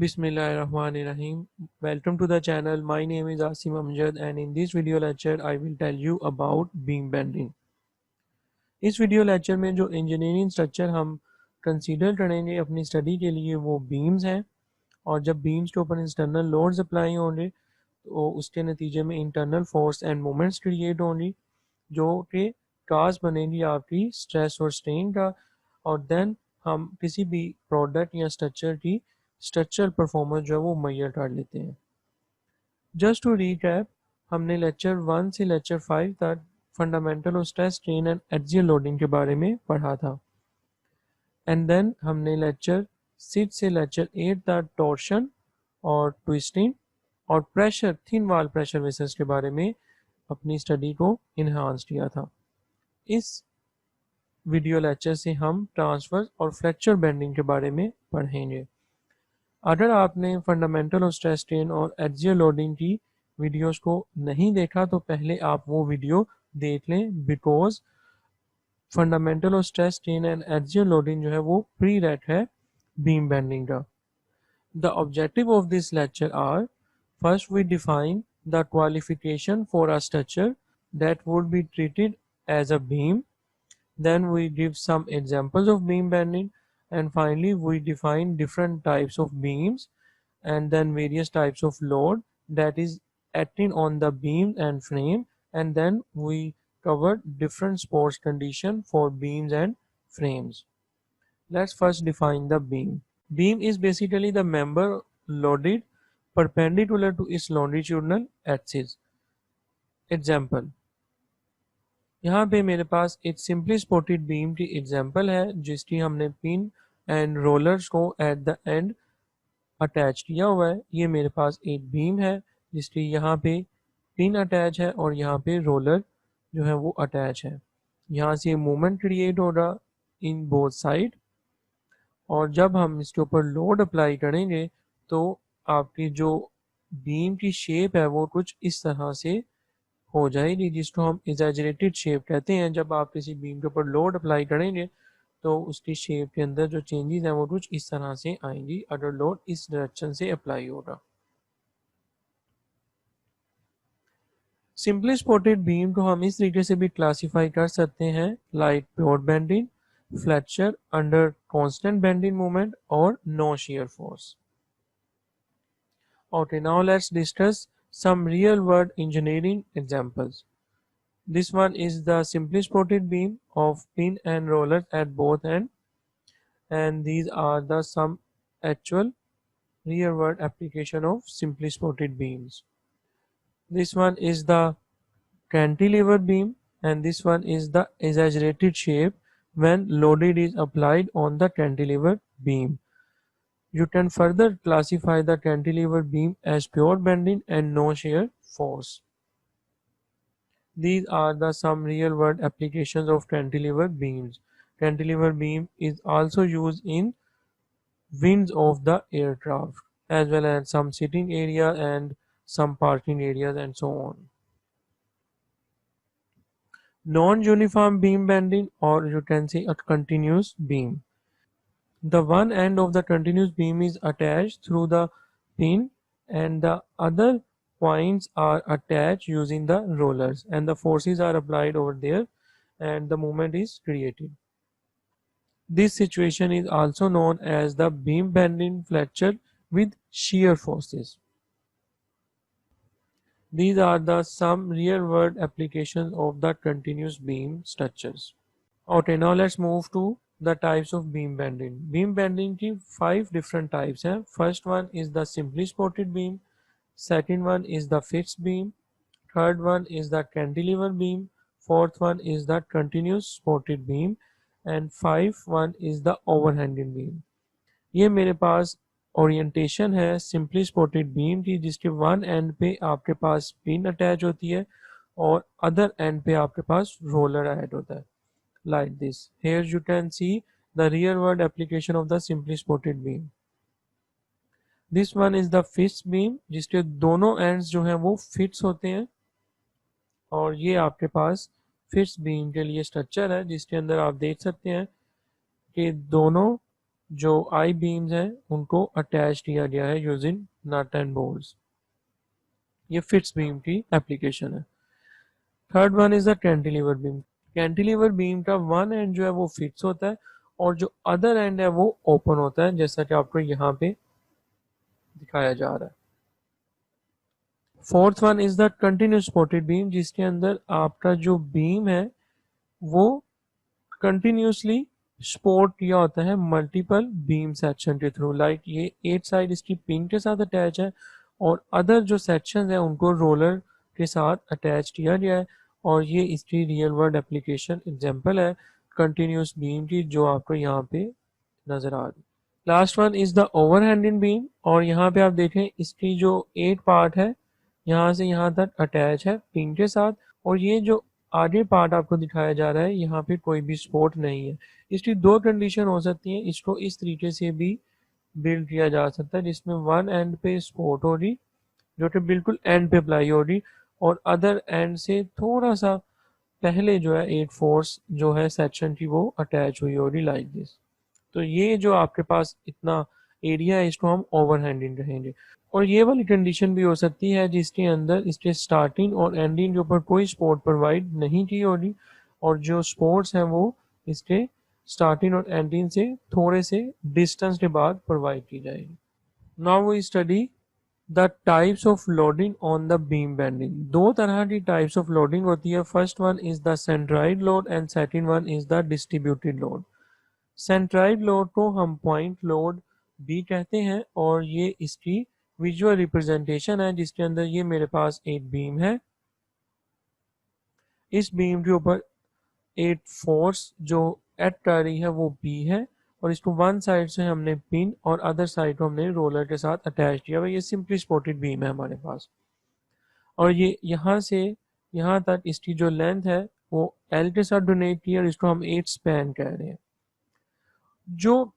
Bismillahirrahmanirrahim. Welcome to the channel. My name is Asim Amjad and in this video lecture I will tell you about beam bending. इस video lecture में जो engineering structure हम consider करेंगे अपनी study के लिए वो beams हैं और जब बीम्स के ऊपर इंटरनल लोड्स अप्लाई होंगे तो उसके नतीजे में internal force and moments create होंगी जो कि काज बनेगी आपकी स्ट्रेस और स्ट्रेन का और देन हम किसी भी प्रोडक्ट या स्ट्रक्चर की स्ट्रक्चरल परफॉर्मेंस जो है वो मैयर कर लेते हैं। जस्ट टू रीकैप, हमने लेक्चर 1 से लेक्चर 5 तक fundamental of stress strain and axial loading के बारे में पढ़ा था एंड देन हमने लेक्चर 6 से लेक्चर 8 तक टॉर्शन और ट्विस्टिंग और प्रेशर थिन वाल प्रेशर वेसल्स के बारे में अपनी स्टडी को इन्हांस किया था। इस वीडियो लेक्चर से हम ट्रांसफर और फ्रैक्चर बेंडिंग के बारे में पढ़ेंगे। अगर आपने फंडामेंटल ऑफ स्ट्रेस स्ट्रेन और एक्सियल लोडिंग की वीडियोस को नहीं देखा तो पहले आप वो वीडियो देख लें because fundamental of stress strain and axial loading जो है वो प्री रेट है बीम बेंडिंग का। The objective of this lecture are first we define the qualification for a structure that would be treated as a beam, then we give some examples of beam bending, and finally we define different types of beams and then various types of load that is acting on the beam and frame, and then we cover different sports condition for beams and frames. Let's first define the beam. Beam is basically the member loaded perpendicular to its longitudinal axis. Example, यहाँ पे मेरे पास एक simply supported beam की example है जिसकी हमने pin and rollers को at the end attach किया हुआ है। ये मेरे पास एक बीम है जिसकी यहाँ पे पिन अटैच है और यहाँ पे रोलर जो है वो अटैच है। यहाँ से मूवमेंट क्रिएट होगा इन बोथ साइड और जब हम इसके ऊपर लोड अप्लाई करेंगे तो आपकी जो बीम की शेप है वो कुछ इस तरह से हो जाएगी जिसको हम एग्जैजरेटेड शेप कहते हैं। जब आप किसी बीम के ऊपर लोड अप्लाई करेंगे तो उसकी शेप के अंदर जो चेंजेस हैं वो कुछ इस तरह से आएंगी अगर लोड इस डायरेक्शन से अप्लाई होगा। सिंपली सपोर्टेड बीम को हम इस तरीके से भी क्लासीफाई कर सकते हैं like pure bending, flexure under constant bending moment और no shear force. Okay, now let's discuss some real world engineering examples. This one is the simply supported beam of pin and rollers at both ends, and these are the some actual real world application of simply supported beams. This one is the cantilever beam and this one is the exaggerated shape when loaded is applied on the cantilever beam. You can further classify the cantilever beam as pure bending and no shear force. These are the some real world applications of cantilever beams. Cantilever beam is also used in wings of the aircraft as well as some sitting area and some parking areas and so on. Non-uniform beam bending, or you can say a continuous beam. The one end of the continuous beam is attached through the pin and the other points are attached using the rollers and the forces are applied over there and the movement is created. This situation is also known as the beam bending fracture with shear forces. These are the some real world applications of the continuous beam structures. Okay, now let's move to the types of beam bending. Beam bending की 5 different types हैं. First one is the simply supported beam. Second one is the fixed beam. Third one is the cantilever beam. Fourth one is the continuous supported beam. And fifth one is the overhanging beam. ये मेरे पास orientation है simply supported beam की जिसके one and पे आपके पास pin attach होती है और अदर एंड पे आपके पास रोलर ऐड होता है like this. Here you can see the real world application of the simply supported beam. This one is the fixed beam जिसके दोनों ends जो हैं वो फिक्स होते हैं और ये आपके पास फिक्स बीम के लिए स्ट्रक्चर है जिसके अंदर आप देख सकते हैं कि दोनों जो आई बीम्स हैं उनको अटैच किया गया है यूजिंग नट एंड बोल्ट्स। ये फिक्स बीम की एप्लीकेशन है। Third one is the cantilever beam. Cantilever beam का वन एंड जो है वो फिक्स होता है और जो अदर एंड है वो ओपन होता है, जैसा कि आपको यहाँ पे दिखाया जा रहा है। Fourth one is the continuous supported beam, जिसके अंदर आपका जो बीम है वो कंटिन्यूसली सपोर्ट किया होता है मल्टीपल बीम सेक्शन के थ्रू। लाइक ये एट साइड इसकी पिन के साथ अटैच है और अदर जो सेक्शन है उनको रोलर के साथ अटैच किया गया है, और ये इसकी रियल वर्ल्ड एप्लीकेशन एग्जांपल है कंटिन्यूस बीम की जो आपको यहाँ पे नजर आ रही। Last one is the overhanging beam, और यहाँ पे आप देखें इसकी जो 8 पार्ट है यहाँ से यहाँ तक अटैच है पिन के साथ, और ये जो आगे पार्ट आपको दिखाया जा रहा है यहाँ पे कोई भी सपोर्ट नहीं है। इसकी दो कंडीशन हो सकती है, इसको इस तरीके से भी बिल्ड किया जा सकता है जिसमें वन एंड पे सपोर्ट हो रही जो कि बिल्कुल एंड पे अप्लाई हो रही, और अदर एंड से थोड़ा सा पहले जो है 8 फोर्स जो है सेक्शन की वो अटैच हुई हो रही लाइक दिस। तो ये जो आपके पास इतना एरिया है इसको हम ओवरहैंडिंग कहेंगे। और ये वाली कंडीशन भी हो सकती है जिसके अंदर इसके स्टार्टिंग और एंडिंग के ऊपर कोई सपोर्ट प्रोवाइड नहीं की होगी, और जो सपोर्ट्स हैं वो इसके स्टार्टिंग और एंडिंग से थोड़े से डिस्टेंस के बाद प्रोवाइड की जाएगी। Now we study the types of loading on the beam bending. दो तरह की टाइप्स ऑफ लोडिंग होती है। First one is the centroid load and second one is the distributed load. Centroid load को हम पॉइंट लोड भी कहते हैं, और ये इसकी विजुअल रिप्रेजेंटेशन है जिसके अंदर ये मेरे पास एक बीम है। इस बीम के ऊपर एक फोर्स जो एक्ट कर रही है वो बी है, और इसको वन साइड से हमने पिन और अदर साइड को हमने रोलर के साथ अटैच किया हुआ। ये सिंपली सपोर्टेड बीम है हमारे पास, और ये यहाँ से यहाँ तक इसकी जो लेंथ है वो एल के साथ डोनेट की है, और इसको हम 8 स्पैन कह रहे हैं। जो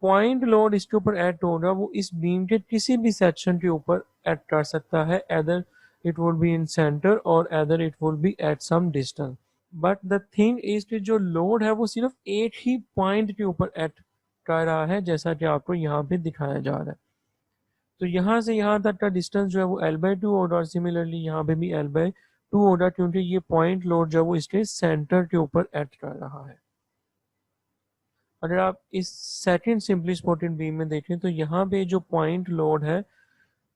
पॉइंट लोड इसके ऊपर ऐड होगा वो इस बीम के किसी भी सेक्शन के ऊपर ऐड कर सकता है, either it would be in center or either it would be at some distance. But the thing is कि जो लोड है वो सिर्फ एक ही पॉइंट के ऊपर ऐड कर रहा है, जैसा कि आपको यहाँ पे दिखाया जा रहा है। तो यहाँ से यहाँ तक का डिस्टेंस जो है वो L/2 होगा, और सिमिलरली यहाँ पे भी L/2 होगा, क्योंकि ये पॉइंट लोड जो है वो इसके सेंटर के ऊपर ऐड कर रहा है। अगर आप इस सेकंड सिंपली सपोर्टेड बीम में देखें तो यहाँ पे जो पॉइंट लोड है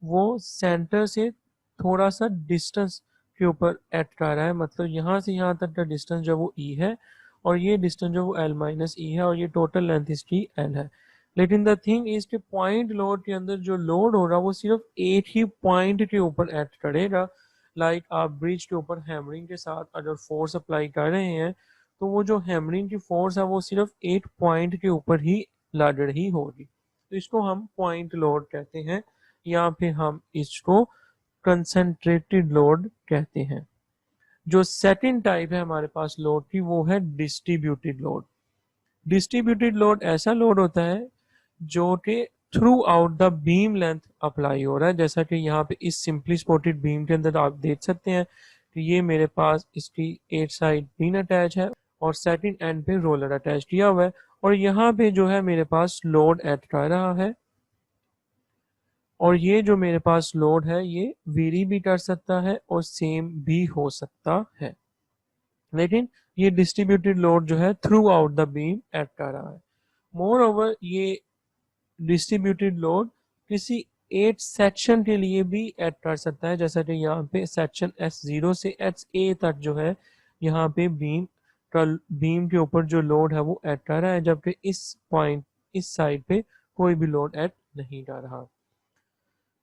वो सेंटर से थोड़ा सा डिस्टेंस के ऊपर ऐड कर रहा है, मतलब यहाँ से यहाँ तक का डिस्टेंस जो वो ई है, और ये डिस्टेंस जो वो L-E है, और ये टोटल लेंथ इसकी L है। लेकिन द थिंग इज के पॉइंट लोड के अंदर जो लोड हो रहा है वो सिर्फ एक ही पॉइंट के ऊपर ऐड करेगा। लाइक आप ब्रिज के ऊपर हैमरिंग के साथ अगर फोर्स अप्लाई कर रहे हैं तो वो जो हैमरिंग की फोर्स है वो सिर्फ एक पॉइंट के ऊपर ही लग रही होगी, तो इसको हम पॉइंट लोड कहते हैं, या फिर हम इसको कंसंट्रेटेड लोड कहते हैं। जो सेकंड टाइप है हमारे पास लोड की वो है डिस्ट्रीब्यूटेड लोड। डिस्ट्रीब्यूटेड लोड ऐसा लोड होता है जो कि through out the beam length apply हो रहा है, जैसा कि यहाँ पे इस सिंपली सपोर्टेड बीम के अंदर आप देख सकते हैं कि ये मेरे पास इसकी 8 साइड पिन अटैच है और सेकंड एंड पे रोलर अटैच किया हुआ है, और यहाँ पे जो है मेरे पास लोड ऐड कर रहा है, और ये जो मेरे पास लोड है ये वेरी भी कर सकता है और सेम भी हो सकता है, लेकिन ये डिस्ट्रीब्यूटेड लोड जो है through out the beam add कर रहा है। मोर ओवर ये डिस्ट्रीब्यूटेड लोड किसी एक सेक्शन के लिए भी ऐड कर सकता है, जैसा कि यहाँ पे सेक्शन S0 से HA तक जो है यहाँ पे बीम के ऊपर जो लोड है वो ऐड कर रहा है, जबकि इस पॉइंट इस साइड पे कोई भी लोड ऐड नहीं कर रहा।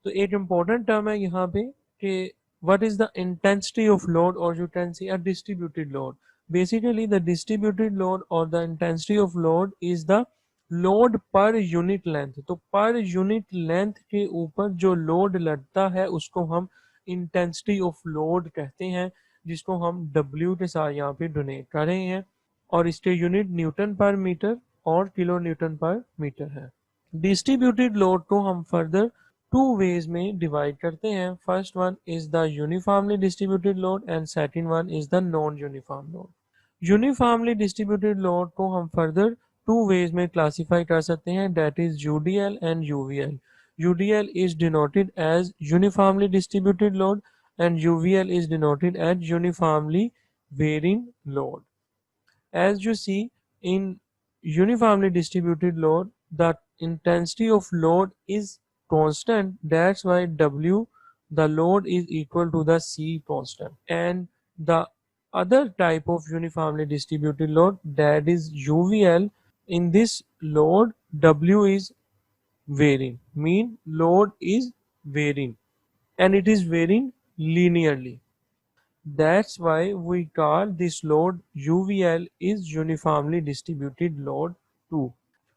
तो एक इम्पोर्टेंट टर्म है यहाँ पे कि what is the intensity of load, or you can say a distributed load. Basically the distributed load or the intensity of load is the load per unit length. तो per unit length के ऊपर जो load लगता है उसको हम intensity of load कहते हैं, जिसको हम W के साथ यहाँ पे डोनेट कर रहे हैं, और इसके यूनिट न्यूटन पर मीटर और किलो न्यूटन पर मीटर है। डिस्ट्रीब्यूटेड लोड को हम फर्दर टू वेज में डिवाइड करते हैं। First one is the uniformly distributed load and second one is the non uniform load. Uniformly distributed load को हम further two ways में classify कर सकते हैं, that is UDL and UVL. UDL is denoted as uniformly distributed load and UVL is denoted as uniformly varying load. As you see, in uniformly distributed load, the intensity of load is constant. That's why W, the load, is equal to the C constant. And the other type of uniformly distributed load, that is UVL, in this load W is varying, mean load is varying and it is varying linearly. That's why we call this load UVL is uniformly distributed load 2.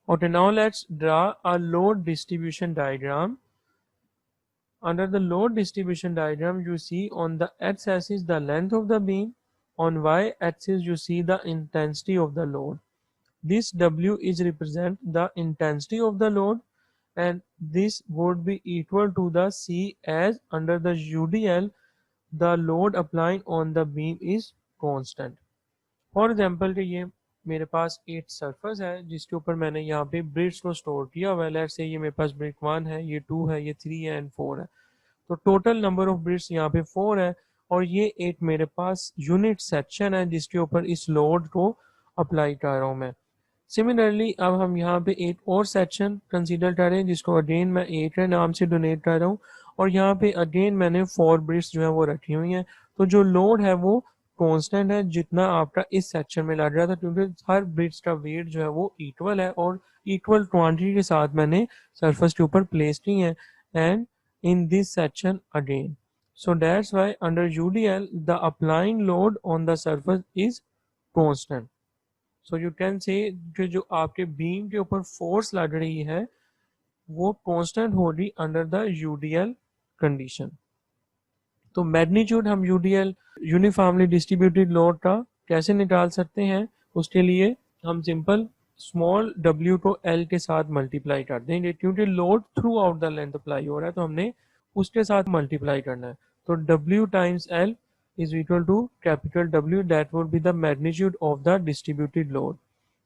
Okay, now let's draw a load distribution diagram. Under the load distribution diagram, you see on the x-axis the length of the beam, on y-axis you see the intensity of the load. This W is represent the intensity of the load, and this would be equal to the C, as under the UDL the load applying on the beam is constant. For example कि ये मेरे पास एक surface है जिसके ऊपर मैंने यहाँ पे ब्रिक्स को स्टोर किया हुआ है। लेट्स से ये मेरे पास ब्रिक 1 है, ये 2 है, ये 3 है एंड 4 है। तो टोटल नंबर ऑफ ब्रिक्स यहाँ पे 4 है और ये एक मेरे पास यूनिट सेक्शन है जिसके ऊपर इस लोड को अप्लाई कर रहा हूँ मैं। सिमिलरली अब हम यहाँ पे एक और सेक्शन कंसीडर करें जिसको अगेन मैं 8 के नाम से डोनेट कर रहा हूँ और यहाँ पे अगेन मैंने 4 ब्रिक्स जो है वो रखी हुई हैं। तो जो लोड है वो कांस्टेंट है जितना आपका इस सेक्शन में लग रहा था, क्योंकि हर ब्रिक्स का वेट जो है वो इक्वल है और इक्वल क्वांटिटी के साथ मैंने सरफेस के ऊपर प्लेस की है and in this section again. So that's why under UDL the applying load on the surface is constant. So you can say कि जो आपके बीम के ऊपर फोर्स लग रही है वो कांस्टेंट होगी अंडर द UDL कंडीशन। तो मैग्नीट्यूड हम UDL यूनिफॉर्मली डिस्ट्रीब्यूटेड लोड का कैसे निकाल सकते हैं, उसके लिए हम सिंपल स्मॉल w को L के साथ मल्टीप्लाई कर देंगे, क्योंकि load through out the length apply हो रहा है तो हमने उसके साथ मल्टीप्लाई करना है। तो w times L is equal to capital W, that would be the magnitude of the distributed load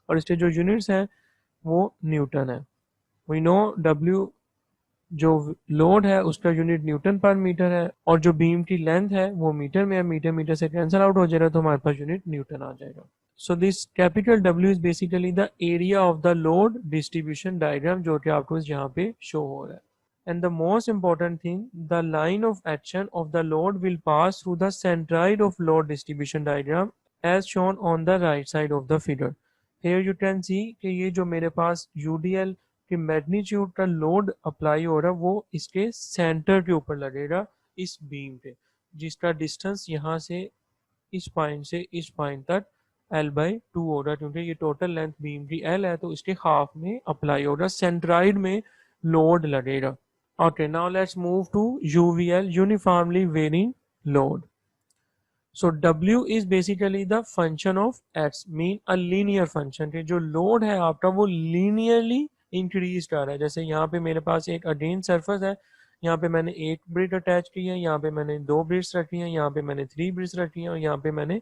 और इसके जो यूनिट्स हैं वो न्यूटन है। वी नो W जो लोड है उसका यूनिट न्यूटन पर मीटर है और जो बीम की लेंथ है वो मीटर में है, मीटर मीटर से कैंसिल आउट हो जाएगा तो हमारे पास यूनिट न्यूटन आ जाएगा। So this capital W is basically the area of the load distribution diagram जो कि आपको यहाँ पे शो हो रहा है। And the most important thing, the line of action of the load will pass through the centroid of load distribution diagram as shown on the right side of the figure. Here you can see कि ये जो मेरे पास UDL के magnitude का load apply हो रहा है वो इसके सेंटर के ऊपर लगेगा इस बीम पे, जिसका डिस्टेंस यहाँ से इस पॉइंट से इस पॉइंट तक L/2 होगा, क्योंकि ये टोटल लेंथ बीम की L है तो इसके हाफ में अप्लाई होगा, सेंट्राइड में लोड लगेगा। Okay, now let's move to UVL uniformly varying load. So W is basically the function of x, mean a linear function के जो लोड है आपका वो लीनियरली इंक्रीज कर रहा है। जैसे यहाँ पे मेरे पास एक अगेन सरफेस है, यहाँ पे मैंने एक ब्रिक अटैच की है, यहाँ पे मैंने 2 ब्रिक्स रखी है, यहाँ पे मैंने 3 ब्रिक्स रखी है और यहाँ पे मैंने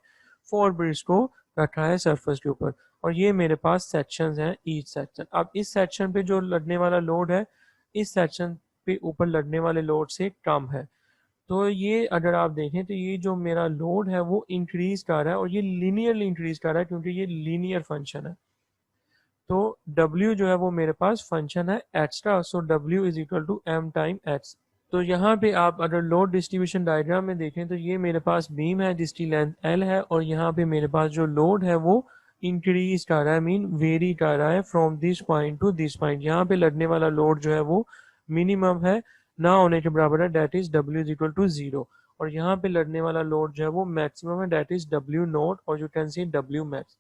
4 ब्रिक्स को रखा है सरफेस के ऊपर और ये मेरे पास सेक्शंस हैं ईच सेक्शन। अब इस सेक्शन पे जो लगने वाला लोड है इस सेक्शन पे ऊपर लगने वाले लोड से कम है। तो ये अगर आप देखें तो ये जो मेरा लोड है वो इंक्रीज कर रहा है और ये लीनियरली इंक्रीज कर रहा है क्योंकि ये लीनियर फंक्शन है। तो W जो है वो मेरे पास फंक्शन है x का, so W is equal to m time x। तो यहाँ पे आप अगर लोड डिस्ट्रीब्यूशन डायग्राम में देखें तो ये मेरे पास बीम है जिसकी लेंथ L है और यहाँ पे मेरे पास जो लोड है वो इंक्रीज कर रहा है, मीन वेरी कर रहा है from this point two this point. यहाँ पे लगने वाला लोड जो है वो मिनिमम है ना होने के बराबर है, that is W is equal to 0 और यहाँ पे लगने वाला लोड जो है वो मैक्सिमम है, डेट इज W नोट और you can see W max.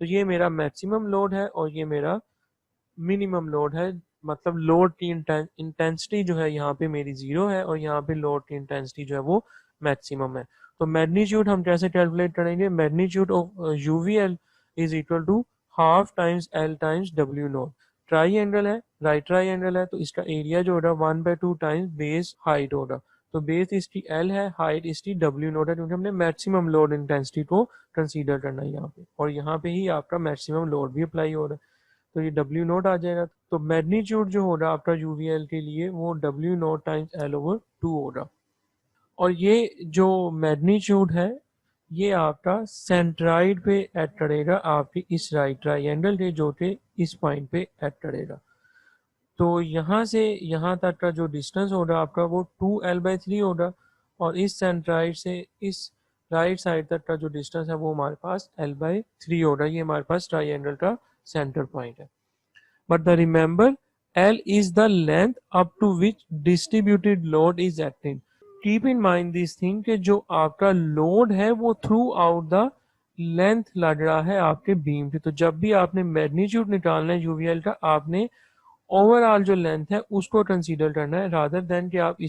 तो ये मेरा मैक्सिमम लोड है और ये मेरा मिनिमम लोड है, मतलब लोड की इंटेंसिटी जो है यहाँ पे मेरी 0 है और यहाँ पे लोड की इंटेंसिटी जो है वो मैक्सिमम है। तो मैग्नीट्यूड हम कैसे कैलकुलेट करेंगे, magnitude of UVL is equal to half times L times W naught. Triangle है, राइट ट्राई एंगल है तो इसका एरिया जो होगा 1/2 टाइम्स बेस हाइट होगा। तो बेस इसकी L है, हाइट इसकी W नोट है, क्योंकि हमने मैक्सिमम लोड इंटेंसिटी को कंसीडर करना है यहाँ पे और यहाँ पे ही आपका मैक्सिमम लोड भी अप्लाई हो रहा है। तो ये W नोट आ जाएगा। तो मैग्नीट्यूड जो हो रहा आफ्टर यूवीएल के लिए वो W note times L over 2 हो रहा। और ये जो मैग्नीट्यूड है ये आपका सेंट्राइड पे एक्ट करेगा आपके इस राइट ट्राइंगल के जो कि इस पॉइंट पे एक्ट करेगा। तो यहाँ से यहाँ तक का जो डिस्टेंस होगा आपका वो 2L/3 होगा और इस सेंट्राइड से इस राइट साइड तक का जो डिस्टेंस है वो हमारे पास L/3 होगा। ये हमारे पास ट्राइंगल का सेंटर पॉइंट है। But the remember, L is the length up to which distributed load is acting. Keep in mind this thing कि जो आपका लोड है वो थ्रू आउट द लेंथ लग रहा है आपके बीम पे। तो जब भी आपने मैग्नीट्यूड निकालना है यूवीएल का, आपने ओवरऑल जो लेंथ है उसको कंसीडर करना है रादर देन कि आप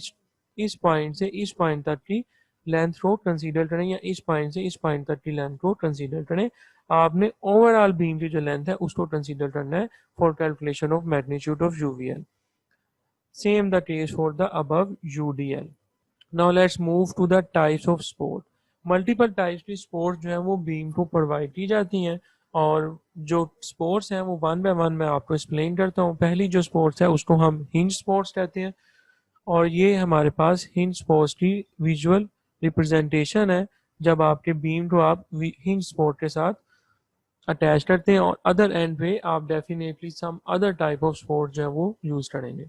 इस पॉइंट से इस पॉइंट तक की लेंथ को कंसीडर करें या इस पॉइंट से इस पॉइंट तक की लेंथ को कंसीडर करें। आपने ओवरऑल बीम की जो लेंथ है उसको कंसीडर करना है for calculation of magnitude of UVL. Same the case for the above UDL. Now let's move to the types of support. Multiple types की सपोर्ट जो है वो बीम को प्रोवाइड की जाती हैं और जो स्पोर्ट्स हैं वो वन बाय वन मैं आपको एक्सप्लेन करता हूँ। पहली जो स्पोर्ट्स है उसको हम हिंज स्पोर्ट्स कहते हैं और ये हमारे पास हिंज स्पोर्ट्स की विजुअल रिप्रेजेंटेशन है जब आपके बीम को आप हिंज स्पोर्ट के साथ अटैच करते हैं और अदर एंड पे आप definitely some other type of support जो है वो यूज़ करेंगे।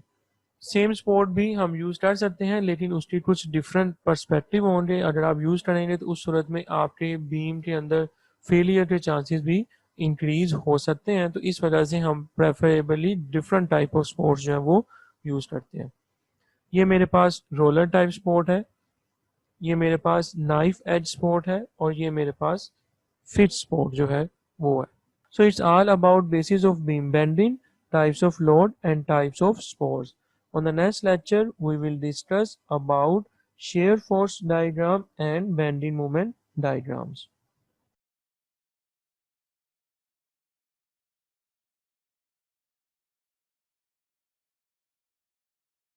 सेम सपोर्ट भी हम यूज़ कर सकते हैं लेकिन उसकी कुछ डिफरेंट पर्सपेक्टिव होंगे। अगर आप यूज़ करेंगे तो उस सूरत में आपके बीम के अंदर फेलियर के चांसेस भी इंक्रीज हो सकते हैं। तो इस वजह से हम preferably different type of supports जो है वो यूज़ करते हैं। ये मेरे पास रोलर टाइप सपोर्ट है, ये मेरे पास नाइफ एज सपोर्ट है और ये मेरे पास फिट सपोर्ट जो है वो है। So it's all about basis of beam bending, types of load and types of supports. On the next lecture, we will discuss about shear force diagram and bending moment diagrams.